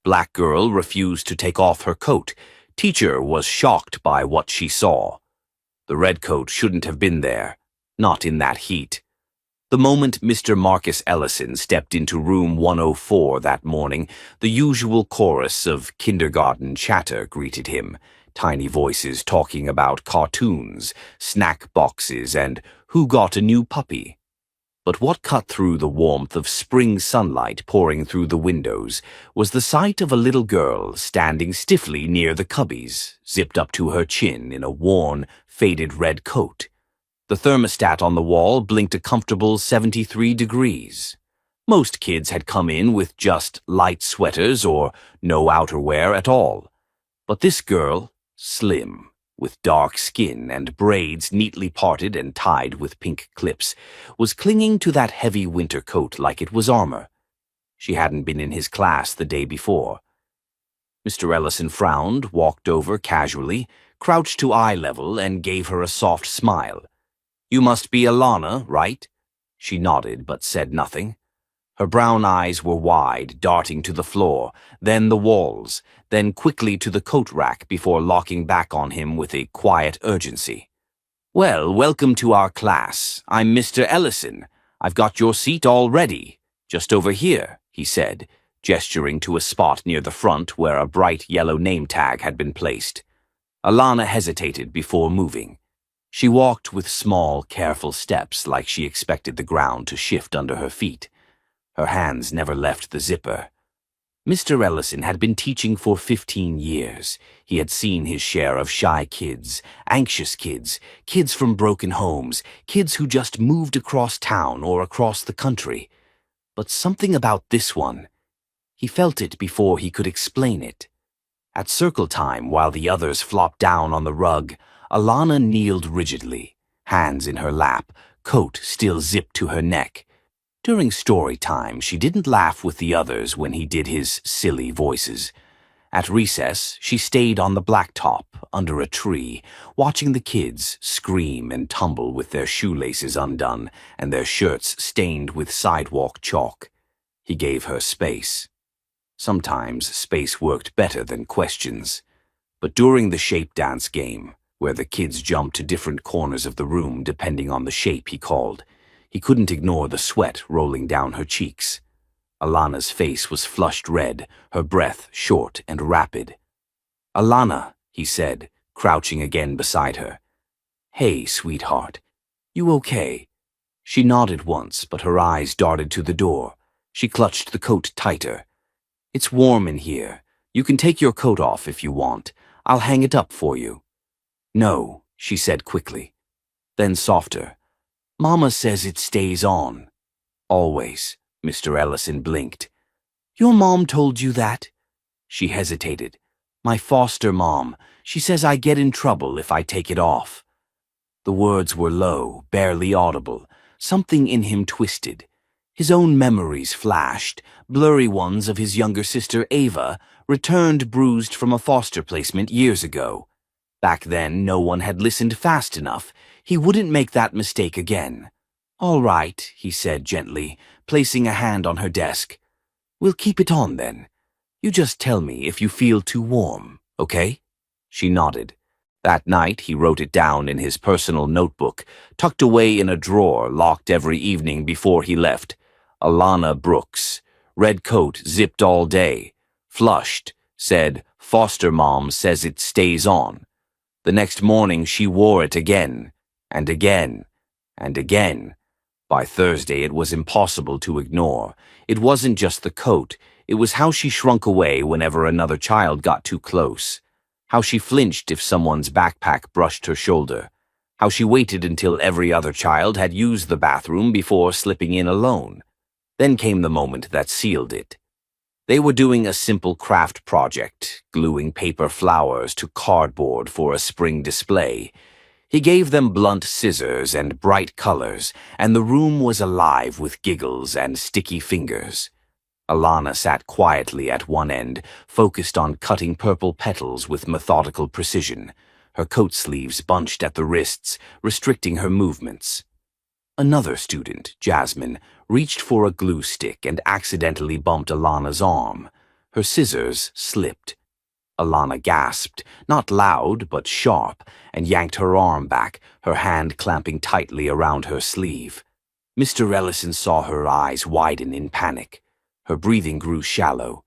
Black girl refused to take off her coat. Teacher was shocked by what she saw. The red coat shouldn't have been there, not in that heat. The moment Mr. Marcus Ellison stepped into room 104 that morning, the usual chorus of kindergarten chatter greeted him, tiny voices talking about cartoons, snack boxes, and who got a new puppy. But what cut through the warmth of spring sunlight pouring through the windows was the sight of a little girl standing stiffly near the cubbies, zipped up to her chin in a worn, faded red coat. The thermostat on the wall blinked a comfortable 73 degrees. Most kids had come in with just light sweaters or no outerwear at all. But this girl, slim, with dark skin and braids neatly parted and tied with pink clips, was clinging to that heavy winter coat like it was armor. She hadn't been in his class the day before. Mr. Ellison frowned, walked over casually, crouched to eye level, and gave her a soft smile. "You must be Alana, right?" She nodded but said nothing. Her brown eyes were wide, darting to the floor, then the walls, then quickly to the coat rack before locking back on him with a quiet urgency. "Well, welcome to our class. I'm Mr. Ellison. I've got your seat all ready. Just over here," he said, gesturing to a spot near the front where a bright yellow name tag had been placed. Alana hesitated before moving. She walked with small, careful steps like she expected the ground to shift under her feet. Her hands never left the zipper. Mr. Ellison had been teaching for 15 years. He had seen his share of shy kids, anxious kids, kids from broken homes, kids who just moved across town or across the country. But something about this one, he felt it before he could explain it. At circle time, while the others flopped down on the rug, Alana kneeled rigidly, hands in her lap, coat still zipped to her neck. During story time, she didn't laugh with the others when he did his silly voices. At recess, she stayed on the blacktop, under a tree, watching the kids scream and tumble with their shoelaces undone and their shirts stained with sidewalk chalk. He gave her space. Sometimes space worked better than questions. But during the shape dance game, where the kids jumped to different corners of the room depending on the shape he called, he couldn't ignore the sweat rolling down her cheeks. Alana's face was flushed red, her breath short and rapid. "Alana," he said, crouching again beside her. "Hey, sweetheart. You okay?" She nodded once, but her eyes darted to the door. She clutched the coat tighter. "It's warm in here. You can take your coat off if you want. I'll hang it up for you." "No," she said quickly. Then softer. "Mama says it stays on." "Always," Mr. Ellison blinked. "Your mom told you that?" She hesitated. "My foster mom. She says I get in trouble if I take it off." The words were low, barely audible. Something in him twisted. His own memories flashed, blurry ones of his younger sister Ava, returned bruised from a foster placement years ago. Back then, no one had listened fast enough. He wouldn't make that mistake again. "All right," he said gently, placing a hand on her desk. "We'll keep it on then. You just tell me if you feel too warm, okay?" She nodded. That night, he wrote it down in his personal notebook, tucked away in a drawer locked every evening before he left. Alana Brooks. Red coat zipped all day. Flushed. Said, "Foster mom says it stays on." The next morning, she wore it again. And again, and again. By Thursday, it was impossible to ignore. It wasn't just the coat. It was how she shrunk away whenever another child got too close. How she flinched if someone's backpack brushed her shoulder. How she waited until every other child had used the bathroom before slipping in alone. Then came the moment that sealed it. They were doing a simple craft project, gluing paper flowers to cardboard for a spring display. He gave them blunt scissors and bright colors, and the room was alive with giggles and sticky fingers. Alana sat quietly at one end, focused on cutting purple petals with methodical precision, her coat sleeves bunched at the wrists, restricting her movements. Another student, Jasmine, reached for a glue stick and accidentally bumped Alana's arm. Her scissors slipped. Alana gasped, not loud but sharp, and yanked her arm back, her hand clamping tightly around her sleeve. Mr. Ellison saw her eyes widen in panic. Her breathing grew shallow.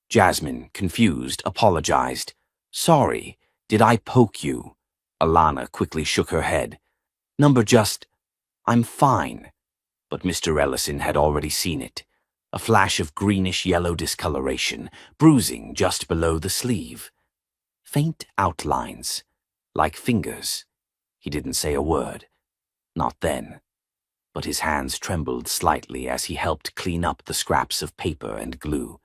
Jasmine, confused, apologized. "Sorry, did I poke you?" Alana quickly shook her head. "I'm fine." But Mr. Ellison had already seen it. A flash of greenish-yellow discoloration, bruising just below the sleeve. Faint outlines, like fingers. He didn't say a word. Not then. But his hands trembled slightly as he helped clean up the scraps of paper and glue.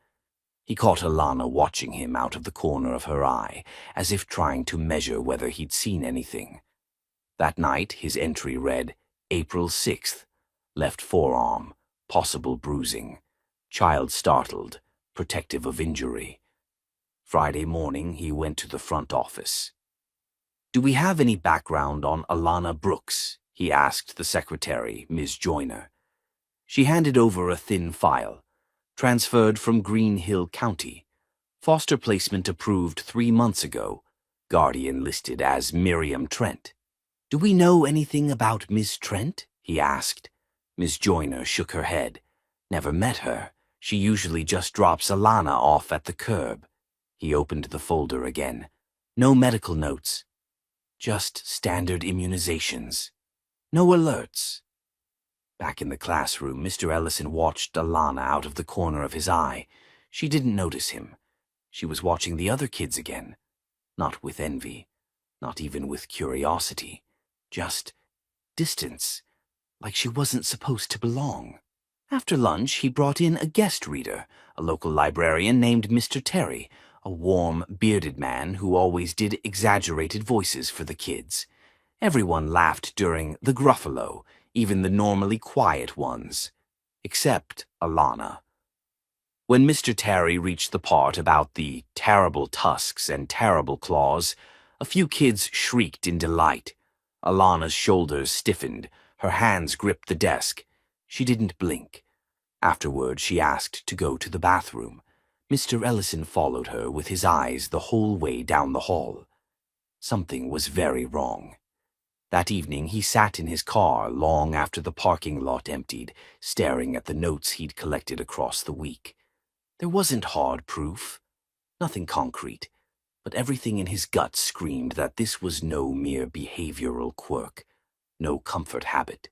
He caught Alana watching him out of the corner of her eye, as if trying to measure whether he'd seen anything. That night, his entry read, April 6th, left forearm, possible bruising. Child startled, protective of injury. Friday morning, he went to the front office. "Do we have any background on Alana Brooks?" he asked the secretary, Ms. Joyner. She handed over a thin file. Transferred from Green Hill County. Foster placement approved 3 months ago. Guardian listed as Miriam Trent. "Do we know anything about Miss Trent?" he asked. Ms. Joyner shook her head. "Never met her. She usually just drops Alana off at the curb." He opened the folder again. "No medical notes. Just standard immunizations. No alerts." Back in the classroom, Mr. Ellison watched Alana out of the corner of his eye. She didn't notice him. She was watching the other kids again. Not with envy. Not even with curiosity. Just distance. Like she wasn't supposed to belong. After lunch, he brought in a guest reader, a local librarian named Mr. Terry, a warm, bearded man who always did exaggerated voices for the kids. Everyone laughed during the Gruffalo, even the normally quiet ones. Except Alana. When Mr. Terry reached the part about the terrible tusks and terrible claws, a few kids shrieked in delight. Alana's shoulders stiffened, her hands gripped the desk. She didn't blink. Afterward, she asked to go to the bathroom. Mr. Ellison followed her with his eyes the whole way down the hall. Something was very wrong. That evening, he sat in his car long after the parking lot emptied, staring at the notes he'd collected across the week. There wasn't hard proof, nothing concrete, but everything in his gut screamed that this was no mere behavioral quirk, no comfort habit.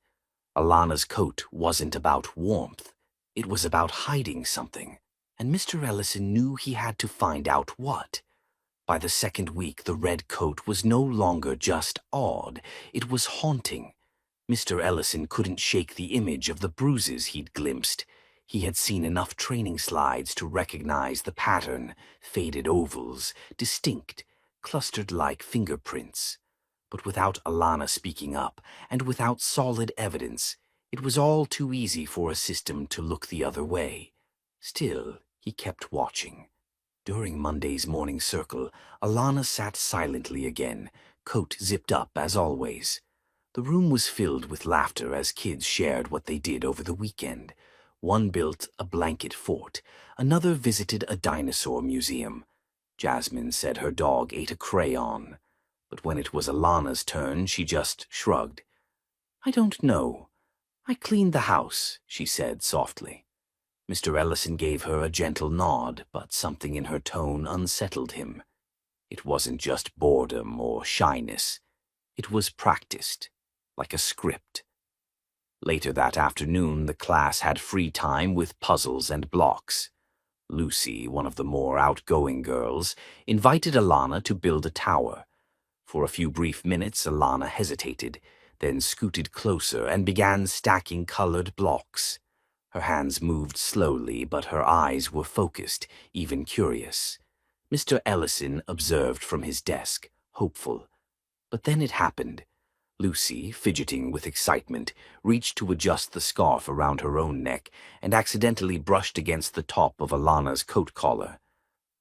Alana's coat wasn't about warmth. It was about hiding something, and Mr. Ellison knew he had to find out what. By the second week, the red coat was no longer just odd. It was haunting. Mr. Ellison couldn't shake the image of the bruises he'd glimpsed. He had seen enough training slides to recognize the pattern, faded ovals, distinct, clustered like fingerprints. But without Alana speaking up, and without solid evidence, it was all too easy for a system to look the other way. Still, he kept watching. During Monday's morning circle, Alana sat silently again, coat zipped up as always. The room was filled with laughter as kids shared what they did over the weekend. One built a blanket fort, another visited a dinosaur museum. Jasmine said her dog ate a crayon, but when it was Alana's turn, she just shrugged. "I don't know. I cleaned the house," she said softly. Mr. Ellison gave her a gentle nod, but something in her tone unsettled him. It wasn't just boredom or shyness. It was practiced, like a script. Later that afternoon, the class had free time with puzzles and blocks. Lucy, one of the more outgoing girls, invited Alana to build a tower. For a few brief minutes, Alana hesitated, then scooted closer and began stacking colored blocks. Her hands moved slowly, but her eyes were focused, even curious. Mr. Ellison observed from his desk, hopeful. But then it happened. Lucy, fidgeting with excitement, reached to adjust the scarf around her own neck and accidentally brushed against the top of Alana's coat collar.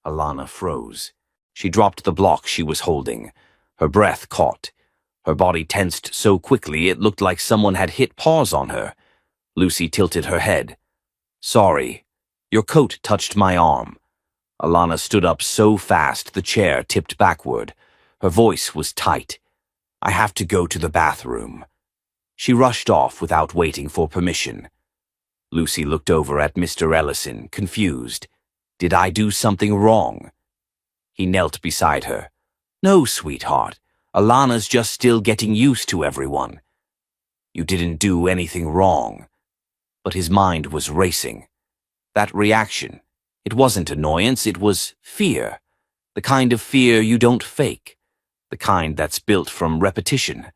Alana froze. She dropped the block she was holding. Her breath caught. Her body tensed so quickly it looked like someone had hit pause on her. Lucy tilted her head. "Sorry. Your coat touched my arm." Alana stood up so fast the chair tipped backward. Her voice was tight. "I have to go to the bathroom." She rushed off without waiting for permission. Lucy looked over at Mr. Ellison, confused. "Did I do something wrong?" He knelt beside her. "No, sweetheart. Alana's just still getting used to everyone." "You didn't do anything wrong." But his mind was racing. That reaction, it wasn't annoyance, it was fear. The kind of fear you don't fake. The kind that's built from repetition.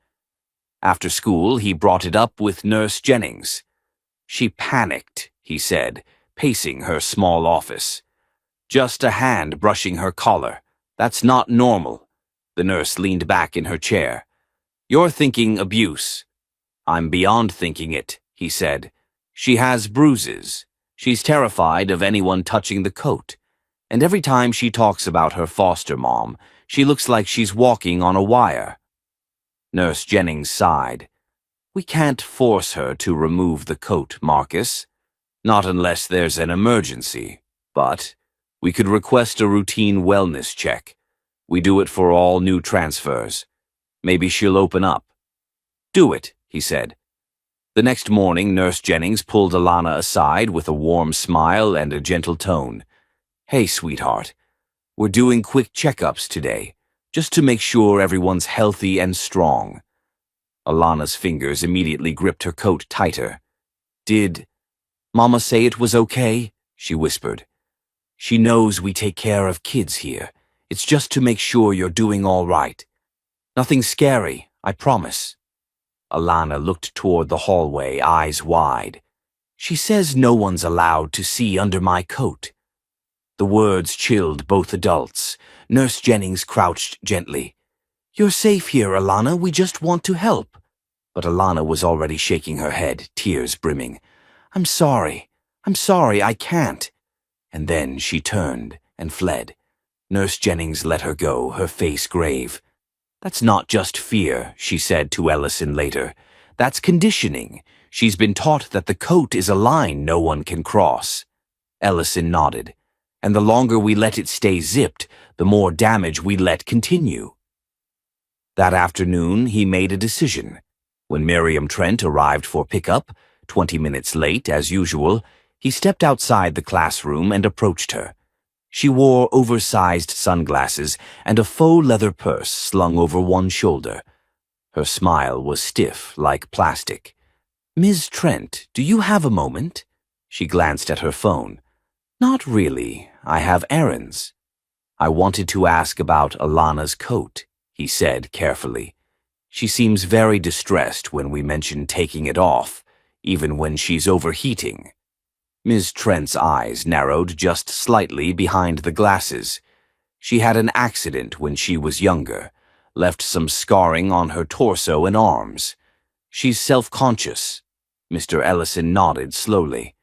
After school, he brought it up with Nurse Jennings. "She panicked," he said, pacing her small office. "Just a hand brushing her collar. That's not normal." The nurse leaned back in her chair. "You're thinking abuse." "I'm beyond thinking it," he said. "She has bruises. She's terrified of anyone touching the coat. And every time she talks about her foster mom, she looks like she's walking on a wire." Nurse Jennings sighed. "We can't force her to remove the coat, Marcus. Not unless there's an emergency. But we could request a routine wellness check. We do it for all new transfers. Maybe she'll open up." "Do it," he said. The next morning, Nurse Jennings pulled Alana aside with a warm smile and a gentle tone. "Hey, sweetheart. We're doing quick checkups today, just to make sure everyone's healthy and strong." Alana's fingers immediately gripped her coat tighter. "Did Mama say it was okay?" she whispered. "She knows we take care of kids here. It's just to make sure you're doing all right. Nothing scary, I promise." Alana looked toward the hallway, eyes wide. "She says no one's allowed to see under my coat." The words chilled both adults. Nurse Jennings crouched gently. "You're safe here, Alana. We just want to help." But Alana was already shaking her head, tears brimming. I'm sorry, I can't." And then she turned and fled. Nurse Jennings let her go, her face grave. "That's not just fear," she said to Ellison later. "That's conditioning. She's been taught that the coat is a line no one can cross." Ellison nodded. "And the longer we let it stay zipped, the more damage we let continue." That afternoon, he made a decision. When Miriam Trent arrived for pickup, 20 minutes late as usual, he stepped outside the classroom and approached her. She wore oversized sunglasses and a faux leather purse slung over one shoulder. Her smile was stiff like plastic. "Ms. Trent, do you have a moment?" She glanced at her phone. "Not really. I have errands." "I wanted to ask about Alana's coat," he said carefully. "She seems very distressed when we mention taking it off, even when she's overheating." Ms. Trent's eyes narrowed just slightly behind the glasses. She had an accident when she was younger, left some scarring on her torso and arms. "She's self-conscious." Mr. Ellison nodded slowly.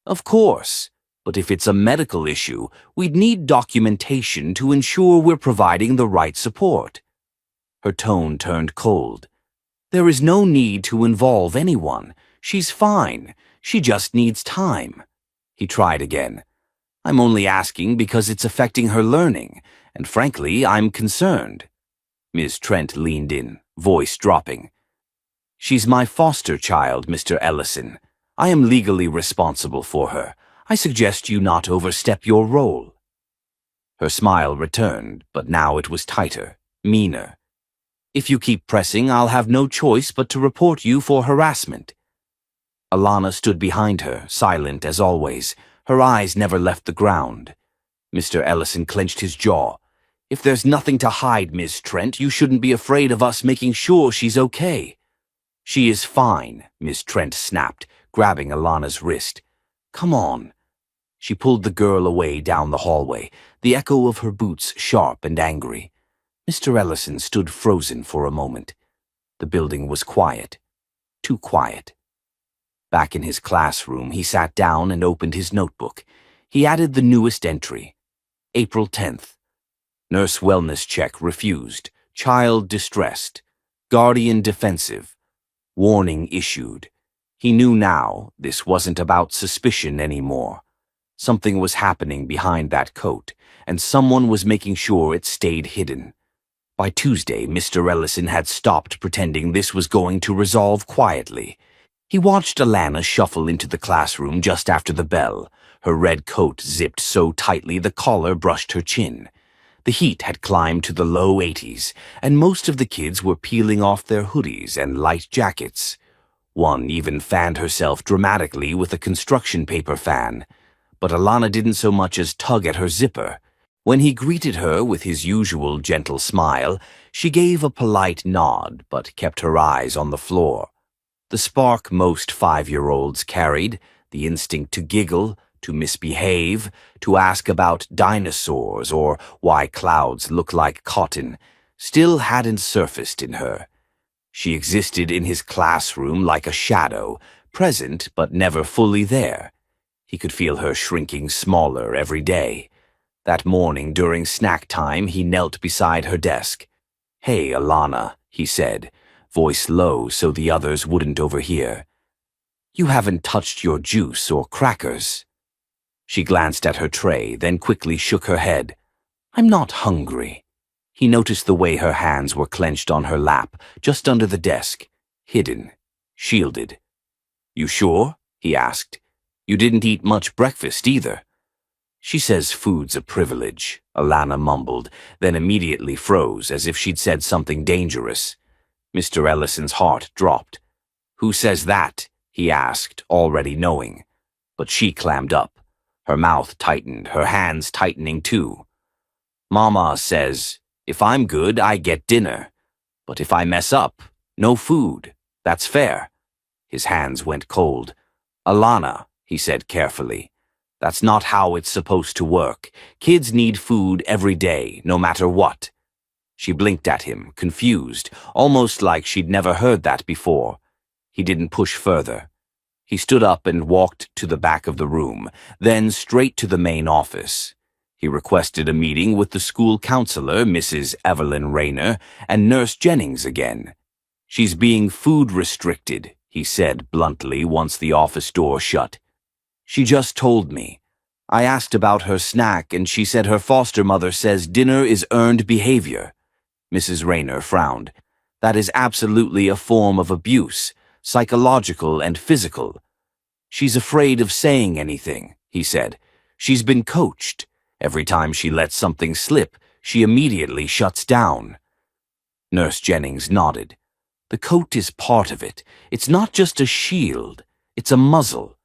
"Of course, but if it's a medical issue, we'd need documentation to ensure we're providing the right support." Her tone turned cold. "There is no need to involve anyone. She's fine. She just needs time." He tried again. "I'm only asking because it's affecting her learning, and frankly, I'm concerned." Ms. Trent leaned in, voice dropping. "She's my foster child, Mr. Ellison. I am legally responsible for her. I suggest you not overstep your role." Her smile returned, but now it was tighter, meaner. "If you keep pressing, I'll have no choice but to report you for harassment." Alana stood behind her, silent as always. Her eyes never left the ground. Mr. Ellison clenched his jaw. "If there's nothing to hide, Miss Trent, you shouldn't be afraid of us making sure she's okay." "She is fine," Miss Trent snapped, grabbing Alana's wrist. "Come on." She pulled the girl away down the hallway, the echo of her boots sharp and angry. Mr. Ellison stood frozen for a moment. The building was quiet. Too quiet. Back in his classroom, he sat down and opened his notebook. He added the newest entry. April 10th. Nurse wellness check refused. Child distressed. Guardian defensive. Warning issued. He knew now this wasn't about suspicion anymore. Something was happening behind that coat, and someone was making sure it stayed hidden. By Tuesday, Mr. Ellison had stopped pretending this was going to resolve quietly. He watched Alana shuffle into the classroom just after the bell, her red coat zipped so tightly the collar brushed her chin. The heat had climbed to the low 80s, and most of the kids were peeling off their hoodies and light jackets. One even fanned herself dramatically with a construction paper fan. But Alana didn't so much as tug at her zipper. When he greeted her with his usual gentle smile, she gave a polite nod but kept her eyes on the floor. The spark most 5-year-olds carried, the instinct to giggle, to misbehave, to ask about dinosaurs or why clouds look like cotton, still hadn't surfaced in her. She existed in his classroom like a shadow, present but never fully there. He could feel her shrinking smaller every day. That morning during snack time, he knelt beside her desk. "Hey, Alana," he said, voice low so the others wouldn't overhear. "You haven't touched your juice or crackers." She glanced at her tray, then quickly shook her head. "I'm not hungry." He noticed the way her hands were clenched on her lap, just under the desk, hidden, shielded. "You sure?" he asked. "You didn't eat much breakfast either." "She says food's a privilege," Alana mumbled, then immediately froze as if she'd said something dangerous. Mr. Ellison's heart dropped. "Who says that?" he asked, already knowing. But she clammed up. Her mouth tightened, her hands tightening too. "Mama says, if I'm good, I get dinner. But if I mess up, no food. That's fair." His hands went cold. "Alana," he said carefully, "that's not how it's supposed to work. Kids need food every day, no matter what." She blinked at him, confused, almost like she'd never heard that before. He didn't push further. He stood up and walked to the back of the room, then straight to the main office. He requested a meeting with the school counselor, Mrs. Evelyn Rayner, and Nurse Jennings again. "She's being food restricted," he said bluntly once the office door shut. "She just told me. I asked about her snack and she said her foster mother says dinner is earned behavior." Mrs. Rayner frowned. "That is absolutely a form of abuse, psychological and physical." "She's afraid of saying anything," he said. "She's been coached. Every time she lets something slip, she immediately shuts down." Nurse Jennings nodded. "The coat is part of it. It's not just a shield. It's a muzzle."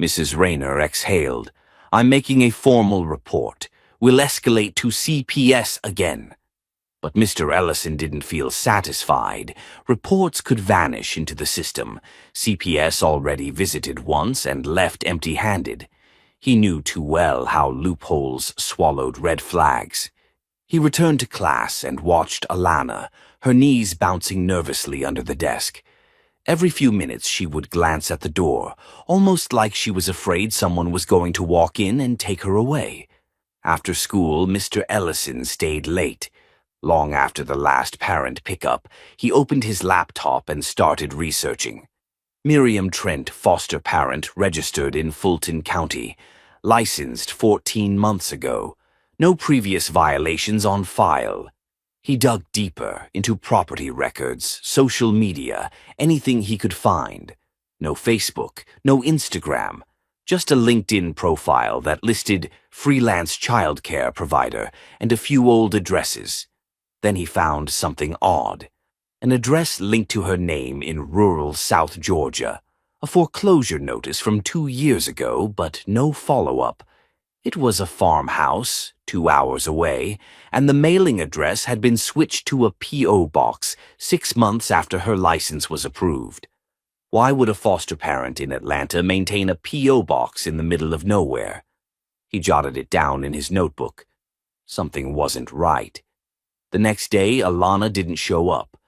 Mrs. Rayner exhaled. "I'm making a formal report. We'll escalate to CPS again." But Mr. Ellison didn't feel satisfied. Reports could vanish into the system. CPS already visited once and left empty-handed. He knew too well how loopholes swallowed red flags. He returned to class and watched Alana, her knees bouncing nervously under the desk. Every few minutes she would glance at the door, almost like she was afraid someone was going to walk in and take her away. After school, Mr. Ellison stayed late. Long after the last parent pickup, he opened his laptop and started researching. Miriam Trent, foster parent, registered in Fulton County. Licensed 14 months ago. No previous violations on file. He dug deeper into property records, social media, anything he could find. No Facebook, no Instagram. Just a LinkedIn profile that listed freelance childcare provider and a few old addresses. Then he found something odd. An address linked to her name in rural South Georgia. A foreclosure notice from 2 years ago, but no follow-up. It was a farmhouse, 2 hours away, and the mailing address had been switched to a P.O. box 6 months after her license was approved. Why would a foster parent in Atlanta maintain a P.O. box in the middle of nowhere? He jotted it down in his notebook. Something wasn't right. The next day, Alana didn't show up.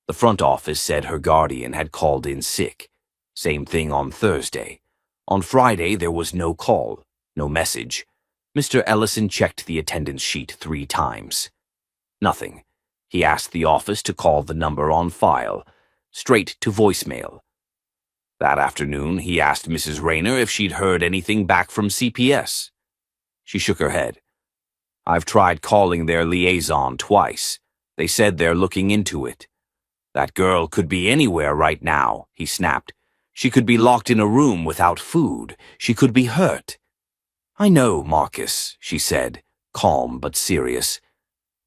The front office said her guardian had called in sick. Same thing on Thursday. On Friday, there was no call, no message. Mr. Ellison checked the attendance sheet 3 times. Nothing. He asked the office to call the number on file. Straight to voicemail. That afternoon, he asked Mrs. Rayner if she'd heard anything back from CPS. She shook her head. I've tried calling their liaison twice. They said they're looking into it. That girl could be anywhere right now, he snapped. She could be locked in a room without food. She could be hurt. I know, Marcus, she said, calm but serious.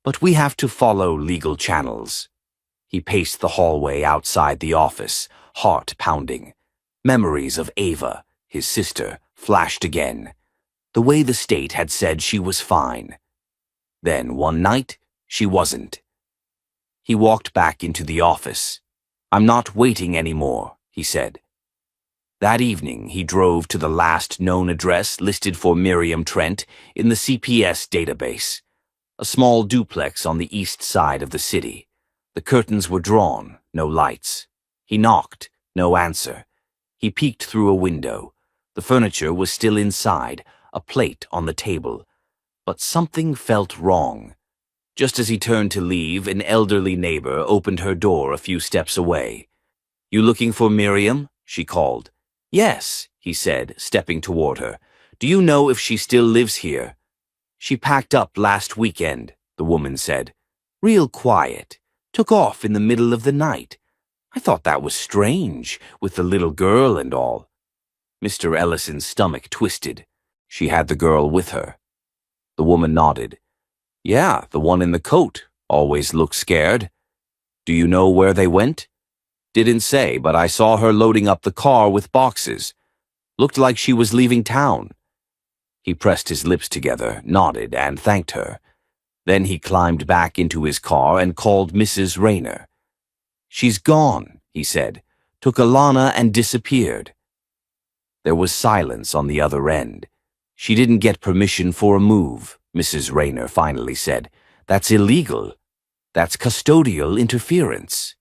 But we have to follow legal channels. He paced the hallway outside the office, heart pounding. Memories of Ava, his sister, flashed again. The way the state had said she was fine. Then, one night, she wasn't. He walked back into the office. I'm not waiting anymore, he said. That evening, he drove to the last known address listed for Miriam Trent in the CPS database. A small duplex on the east side of the city. The curtains were drawn, no lights. He knocked, no answer. He peeked through a window. The furniture was still inside, a plate on the table. But something felt wrong. Just as he turned to leave, an elderly neighbor opened her door a few steps away. You looking for Miriam? She called. Yes, he said, stepping toward her. Do you know if she still lives here? She packed up last weekend, the woman said. Real quiet. Took off in the middle of the night. I thought that was strange, with the little girl and all. Mr. Ellison's stomach twisted. She had the girl with her. The woman nodded. Yeah, the one in the coat. Always looked scared. Do you know where they went? Didn't say, but I saw her loading up the car with boxes. Looked like she was leaving town. He pressed his lips together, nodded, and thanked her. Then he climbed back into his car and called Mrs. Rayner. She's gone, he said. Took Alana and disappeared. There was silence on the other end. She didn't get permission for a move, Mrs. Rayner finally said. That's illegal. That's custodial interference.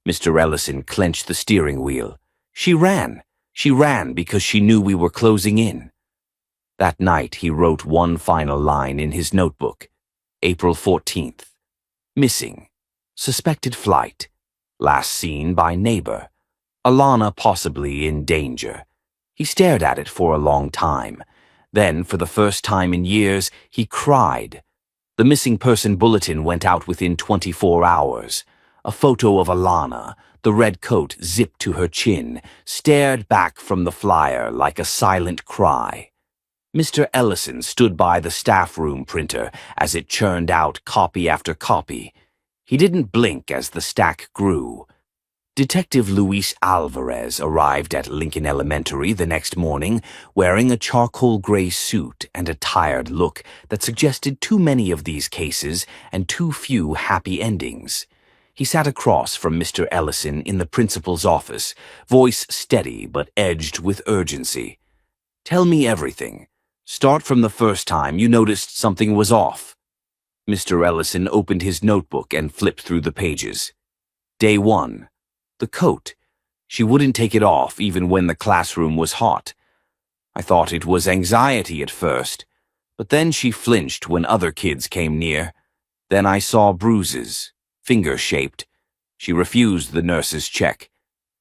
Mr. Ellison clenched the steering wheel. She ran. She ran because she knew we were closing in. That night he wrote one final line in his notebook. April 14th. Missing. Suspected flight. Last seen by neighbor. Alana possibly in danger. He stared at it for a long time. Then, for the first time in years, he cried. The missing person bulletin went out within 24 hours. A photo of Alana, the red coat zipped to her chin, stared back from the flyer like a silent cry. Mr. Ellison stood by the staff room printer as it churned out copy after copy. He didn't blink as the stack grew. Detective Luis Alvarez arrived at Lincoln Elementary the next morning wearing a charcoal gray suit and a tired look that suggested too many of these cases and too few happy endings. He sat across from Mr. Ellison in the principal's office, voice steady but edged with urgency. Tell me everything. Start from the first time you noticed something was off. Mr. Ellison opened his notebook and flipped through the pages. Day 1. The coat. She wouldn't take it off even when the classroom was hot. I thought it was anxiety at first, but then she flinched when other kids came near. Then I saw bruises, finger-shaped. She refused the nurse's check.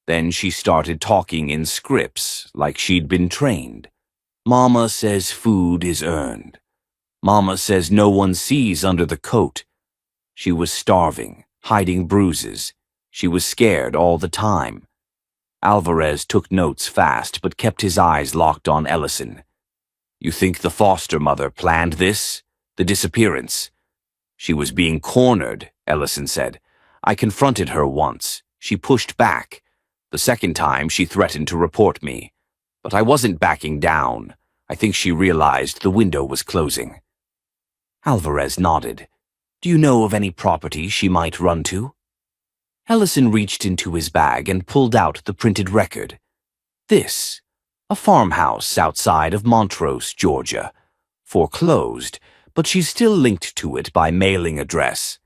Then she started talking in scripts like she'd been trained. Mama says food is earned. Mama says no one sees under the coat. She was starving, hiding bruises. She was scared all the time. Alvarez took notes fast but kept his eyes locked on Ellison. You think the foster mother planned this? The disappearance? She was being cornered, Ellison said. I confronted her once. She pushed back. The second time she threatened to report me. But I wasn't backing down. I think she realized the window was closing. Alvarez nodded. Do you know of any property she might run to? Ellison reached into his bag and pulled out the printed record. This, a farmhouse outside of Montrose, Georgia. Foreclosed, but she's still linked to it by mailing address.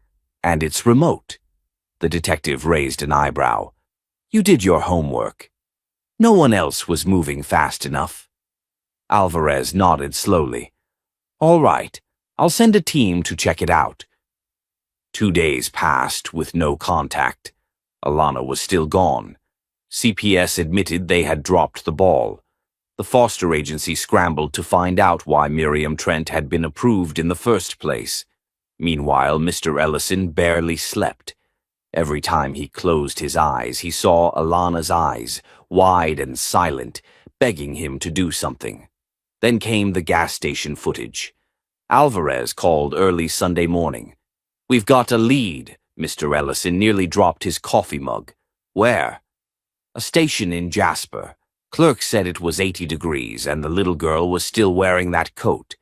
And it's remote. The detective raised an eyebrow. You did your homework. No one else was moving fast enough. Alvarez nodded slowly. All right, I'll send a team to check it out. 2 days passed with no contact. Alana was still gone. CPS admitted they had dropped the ball. The foster agency scrambled to find out why Miriam Trent had been approved in the first place. Meanwhile, Mr. Ellison barely slept. Every time he closed his eyes, he saw Alana's eyes, wide and silent, begging him to do something. Then came the gas station footage. Alvarez called early Sunday morning. "We've got a lead." Mr. Ellison nearly dropped his coffee mug. "Where?" "A station in Jasper. Clerk said it was 80 degrees and the little girl was still wearing that coat."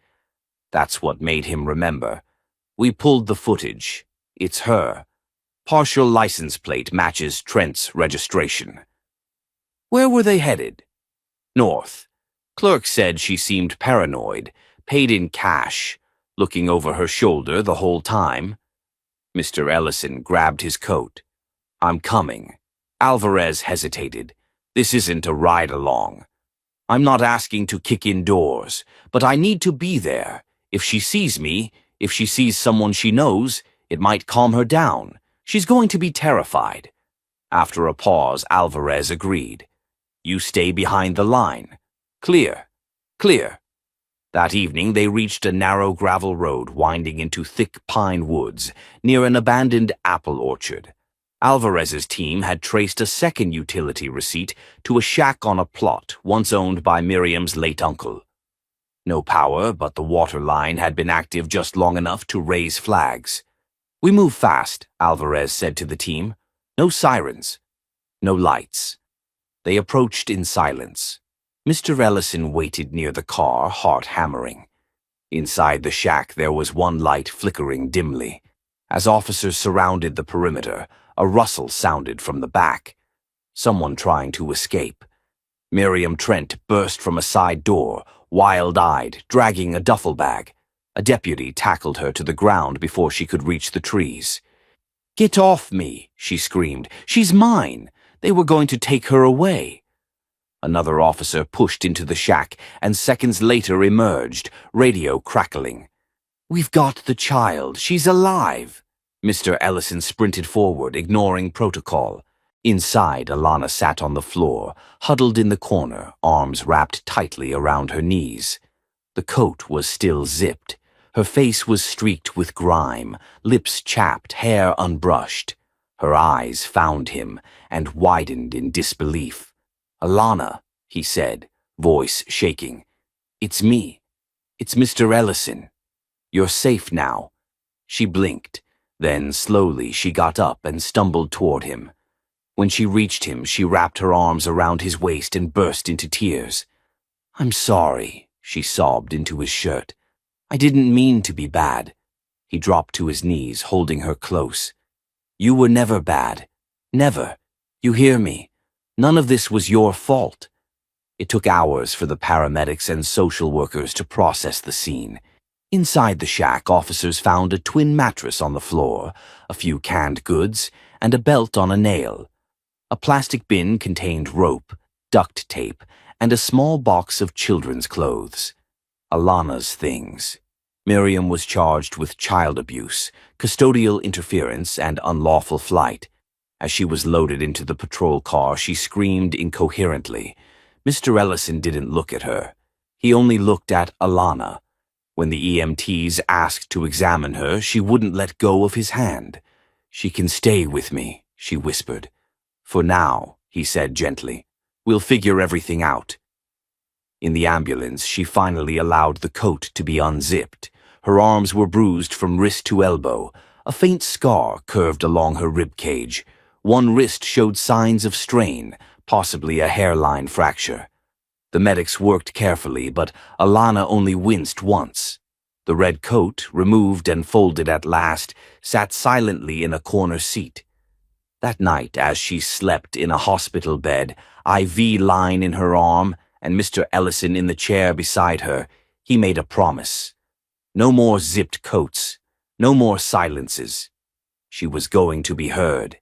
That's what made him remember. "We pulled the footage. It's her. Partial license plate matches Trent's registration." "Where were they headed?" "North. Clerk said she seemed paranoid, paid in cash, looking over her shoulder the whole time." Mr. Ellison grabbed his coat. "I'm coming." Alvarez hesitated. "This isn't a ride-along. I'm not asking to kick in doors, but I need to be there. If she sees me, if she sees someone she knows, it might calm her down. She's going to be terrified." After a pause, Alvarez agreed. "You stay behind the line. Clear. Clear." That evening they reached a narrow gravel road winding into thick pine woods near an abandoned apple orchard. Alvarez's team had traced a second utility receipt to a shack on a plot once owned by Miriam's late uncle. No power, but the water line had been active just long enough to raise flags. "We move fast," Alvarez said to the team. "No sirens. No lights." They approached in silence. Mr. Ellison waited near the car, heart hammering. Inside the shack there was one light flickering dimly. As officers surrounded the perimeter, a rustle sounded from the back. Someone trying to escape. Miriam Trent burst from a side door, wild-eyed, dragging a duffel bag. A deputy tackled her to the ground before she could reach the trees. "Get off me," she screamed. "She's mine. They were going to take her away." Another officer pushed into the shack and seconds later emerged, radio crackling. "We've got the child. She's alive." Mr. Ellison sprinted forward, ignoring protocol. Inside, Alana sat on the floor, huddled in the corner, arms wrapped tightly around her knees. The coat was still zipped. Her face was streaked with grime, lips chapped, hair unbrushed. Her eyes found him and widened in disbelief. "Alana," he said, voice shaking. "It's me. It's Mr. Ellison. You're safe now." She blinked. Then, slowly, she got up and stumbled toward him. When she reached him, she wrapped her arms around his waist and burst into tears. "I'm sorry," she sobbed into his shirt. "I didn't mean to be bad." He dropped to his knees, holding her close. "You were never bad. Never. You hear me? None of this was your fault." It took hours for the paramedics and social workers to process the scene. Inside the shack, officers found a twin mattress on the floor, a few canned goods, and a belt on a nail. A plastic bin contained rope, duct tape, and a small box of children's clothes. Alana's things. Miriam was charged with child abuse, custodial interference, and unlawful flight. As she was loaded into the patrol car, she screamed incoherently. Mr. Ellison didn't look at her. He only looked at Alana. When the EMTs asked to examine her, she wouldn't let go of his hand. "She can stay with me," she whispered. "For now," he said gently. "We'll figure everything out." In the ambulance, she finally allowed the coat to be unzipped. Her arms were bruised from wrist to elbow. A faint scar curved along her rib cage. One wrist showed signs of strain, possibly a hairline fracture. The medics worked carefully, but Alana only winced once. The red coat, removed and folded at last, sat silently in a corner seat. That night, as she slept in a hospital bed, IV line in her arm, and Mr. Ellison in the chair beside her, he made a promise. No more zipped coats, no more silences. She was going to be heard,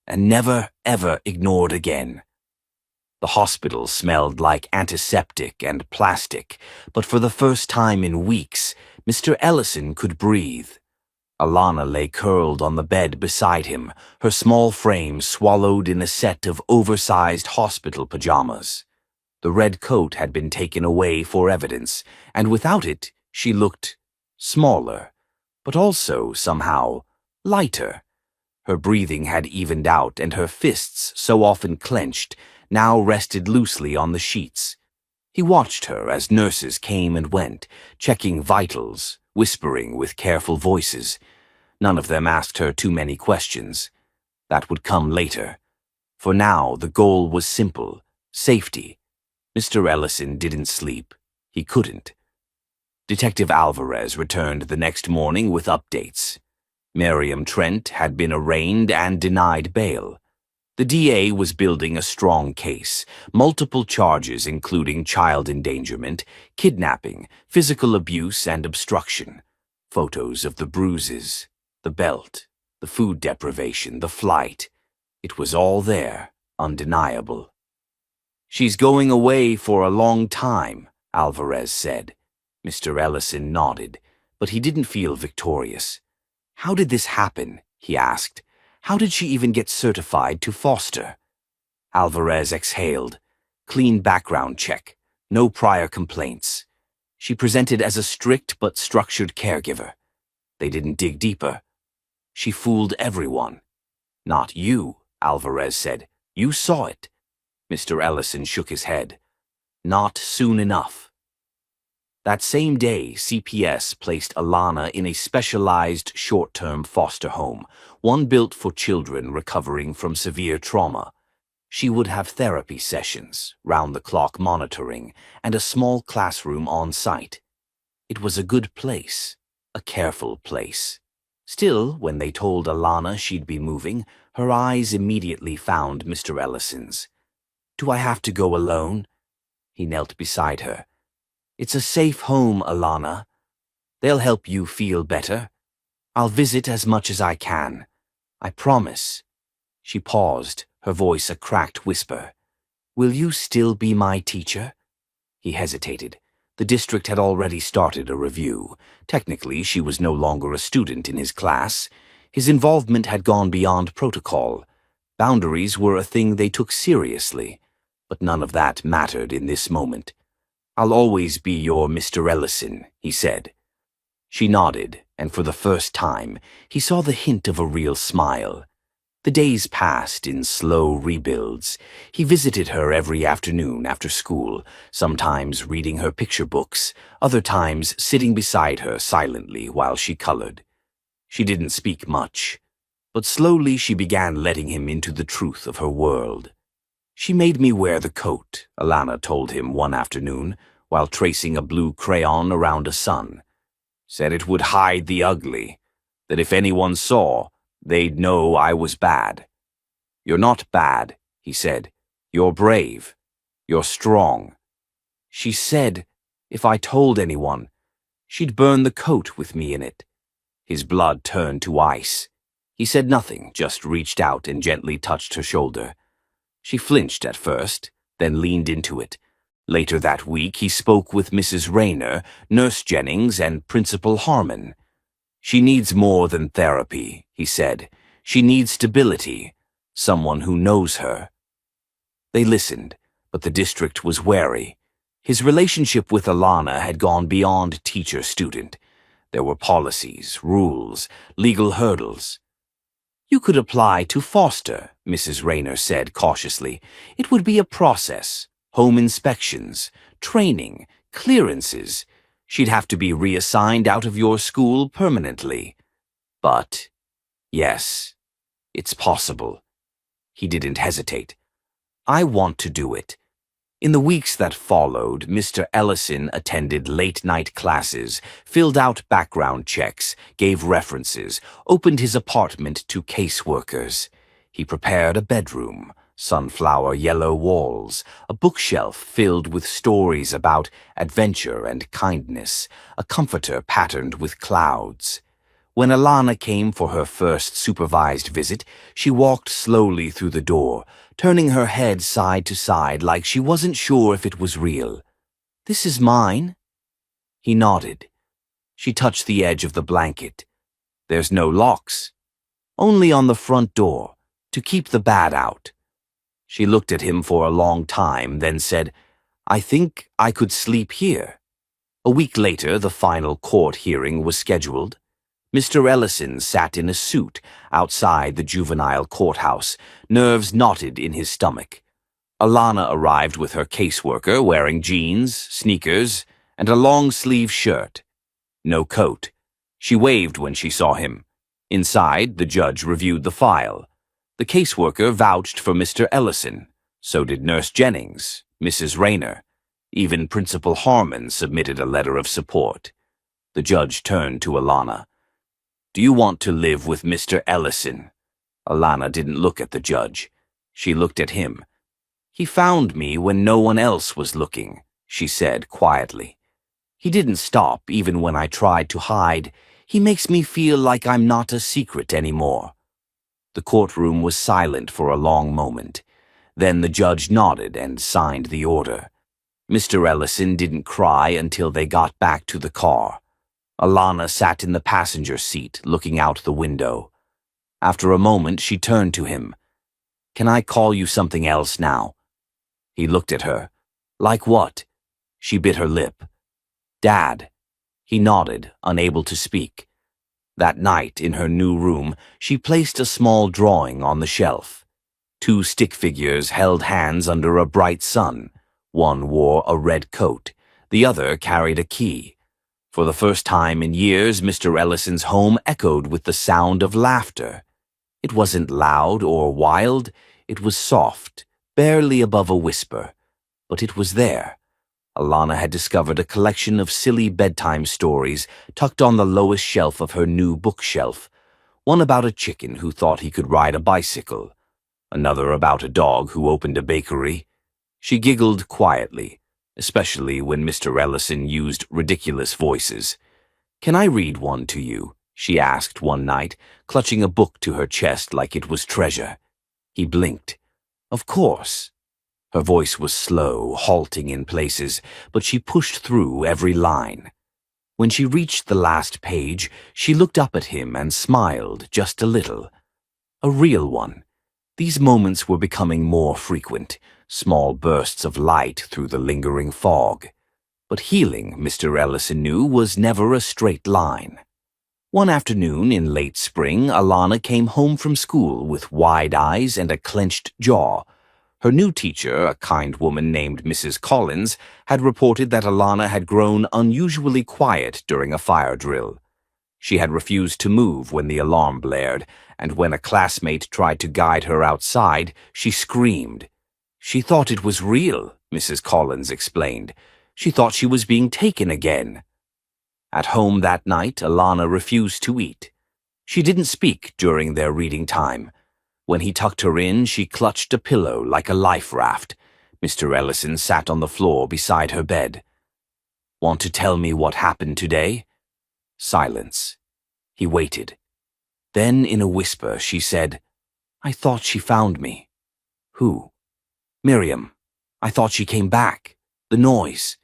and never, ever ignored again. The hospital smelled like antiseptic and plastic, but for the first time in weeks, Mr. Ellison could breathe. Alana lay curled on the bed beside him, her small frame swallowed in a set of oversized hospital pajamas. The red coat had been taken away for evidence, and without it, she looked smaller, but also, somehow, lighter. Her breathing had evened out, and her fists, so often clenched, now rested loosely on the sheets. He watched her as nurses came and went, checking vitals, whispering with careful voices. None of them asked her too many questions. That would come later. For now, the goal was simple: safety. Mr. Ellison didn't sleep. He couldn't. Detective Alvarez returned the next morning with updates. Miriam Trent had been arraigned and denied bail. The DA was building a strong case, multiple charges including child endangerment, kidnapping, physical abuse, and obstruction. Photos of the bruises, the belt, the food deprivation, the flight. It was all there, undeniable. "She's going away for a long time," Alvarez said. Mr. Ellison nodded, but he didn't feel victorious. "How did this happen?" he asked. "How did she even get certified to foster?" Alvarez exhaled. Clean background check. No prior complaints. She presented as a strict but structured caregiver. They didn't dig deeper. She fooled everyone. "Not you," Alvarez said. "You saw it." Mr. Ellison shook his head. "Not soon enough." That same day, CPS placed Alana in a specialized short-term foster home, one built for children recovering from severe trauma. She would have therapy sessions, round-the-clock monitoring, and a small classroom on site. It was a good place, a careful place. Still, when they told Alana she'd be moving, her eyes immediately found Mr. Ellison's. "Do I have to go alone?" He knelt beside her. "It's a safe home, Alana. They'll help you feel better. I'll visit as much as I can. I promise." She paused, her voice a cracked whisper. "Will you still be my teacher?" He hesitated. The district had already started a review. Technically, she was no longer a student in his class. His involvement had gone beyond protocol. Boundaries were a thing they took seriously, but none of that mattered in this moment. "I'll always be your Mr. Ellison," he said. She nodded, and for the first time, he saw the hint of a real smile. The days passed in slow rebuilds. He visited her every afternoon after school, sometimes reading her picture books, other times sitting beside her silently while she colored. She didn't speak much, but slowly she began letting him into the truth of her world. "She made me wear the coat," Alana told him one afternoon, while tracing a blue crayon around a sun. "Said it would hide the ugly, that if anyone saw, they'd know I was bad." "You're not bad," he said. "You're brave. You're strong." She said, if I told anyone, she'd burn the coat with me in it. His blood turned to ice. He said nothing, just reached out and gently touched her shoulder. She flinched at first, then leaned into it. Later that week, he spoke with Mrs. Rayner, Nurse Jennings, and Principal Harmon. "She needs more than therapy," he said. "She needs stability, someone who knows her." They listened, but the district was wary. His relationship with Alana had gone beyond teacher-student. There were policies, rules, legal hurdles. "You could apply to foster," Mrs. Rayner said cautiously. "It would be a process. Home inspections, training, clearances. She'd have to be reassigned out of your school permanently. But, yes, it's possible." He didn't hesitate. "I want to do it." In the weeks that followed, Mr. Ellison attended late-night classes, filled out background checks, gave references, opened his apartment to caseworkers. He prepared a bedroom, sunflower yellow walls, a bookshelf filled with stories about adventure and kindness, a comforter patterned with clouds. When Alana came for her first supervised visit, she walked slowly through the door, turning her head side to side like she wasn't sure if it was real. "This is mine?" He nodded. She touched the edge of the blanket. There's no locks. Only on the front door, to keep the bad out. She looked at him for a long time, then said, I think I could sleep here. A week later, the final court hearing was scheduled. Mr. Ellison sat in a suit outside the juvenile courthouse, nerves knotted in his stomach. Alana arrived with her caseworker wearing jeans, sneakers, and a long-sleeve shirt. No coat. She waved when she saw him. Inside, the judge reviewed the file. The caseworker vouched for Mr. Ellison. So did Nurse Jennings, Mrs. Rayner. Even Principal Harmon submitted a letter of support. The judge turned to Alana. Do you want to live with Mr. Ellison? Alana didn't look at the judge. She looked at him. He found me when no one else was looking, she said quietly. He didn't stop even when I tried to hide. He makes me feel like I'm not a secret anymore. The courtroom was silent for a long moment. Then the judge nodded and signed the order. Mr. Ellison didn't cry until they got back to the car. Alana sat in the passenger seat, looking out the window. After a moment, she turned to him. Can I call you something else now? He looked at her. Like what? She bit her lip. Dad. He nodded, unable to speak. That night, in her new room, she placed a small drawing on the shelf. 2 stick figures held hands under a bright sun. One wore a red coat. The other carried a key. For the first time in years, Mr. Ellison's home echoed with the sound of laughter. It wasn't loud or wild. It was soft, barely above a whisper. But it was there. Alana had discovered a collection of silly bedtime stories tucked on the lowest shelf of her new bookshelf. One about a chicken who thought he could ride a bicycle. Another about a dog who opened a bakery. She giggled quietly, especially when Mr. Ellison used ridiculous voices. Can I read one to you? She asked one night, clutching a book to her chest like it was treasure. He blinked. Of course. Her voice was slow, halting in places, but she pushed through every line. When she reached the last page, she looked up at him and smiled just a little. A real one. These moments were becoming more frequent, small bursts of light through the lingering fog. But healing, Mr. Ellison knew, was never a straight line. One afternoon in late spring, Alana came home from school with wide eyes and a clenched jaw. Her new teacher, a kind woman named Mrs. Collins, had reported that Alana had grown unusually quiet during a fire drill. She had refused to move when the alarm blared, and when a classmate tried to guide her outside, she screamed. She thought it was real, Mrs. Collins explained. She thought she was being taken again. At home that night, Alana refused to eat. She didn't speak during their reading time. When he tucked her in, she clutched a pillow like a life raft. Mr. Ellison sat on the floor beside her bed. Want to tell me what happened today? Silence. He waited. Then, in a whisper, she said, I thought she found me. Who? Miriam. I thought she came back. The noise.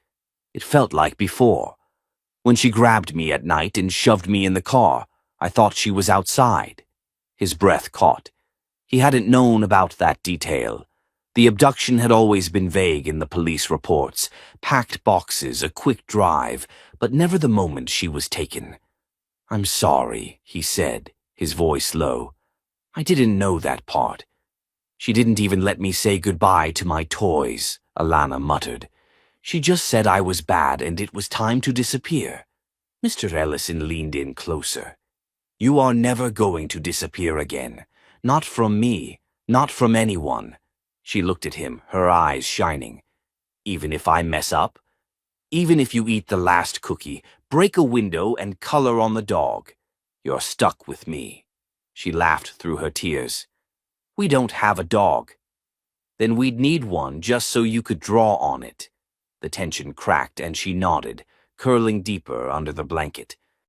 It felt like before. When she grabbed me at night and shoved me in the car, I thought she was outside. His breath caught. He hadn't known about that detail. The abduction had always been vague in the police reports. Packed boxes, a quick drive, but never the moment she was taken. I'm sorry, he said, his voice low. I didn't know that part. She didn't even let me say goodbye to my toys, Alana muttered. She just said I was bad and it was time to disappear. Mr. Ellison leaned in closer. You are never going to disappear again. Not from me, not from anyone. She looked at him, her eyes shining. Even if I mess up? Even if you eat the last cookie, break a window and color on the dog, you're stuck with me. She laughed through her tears. We don't have a dog. Then we'd need one just so you could draw on it. The tension cracked and she nodded, curling deeper under the blanket.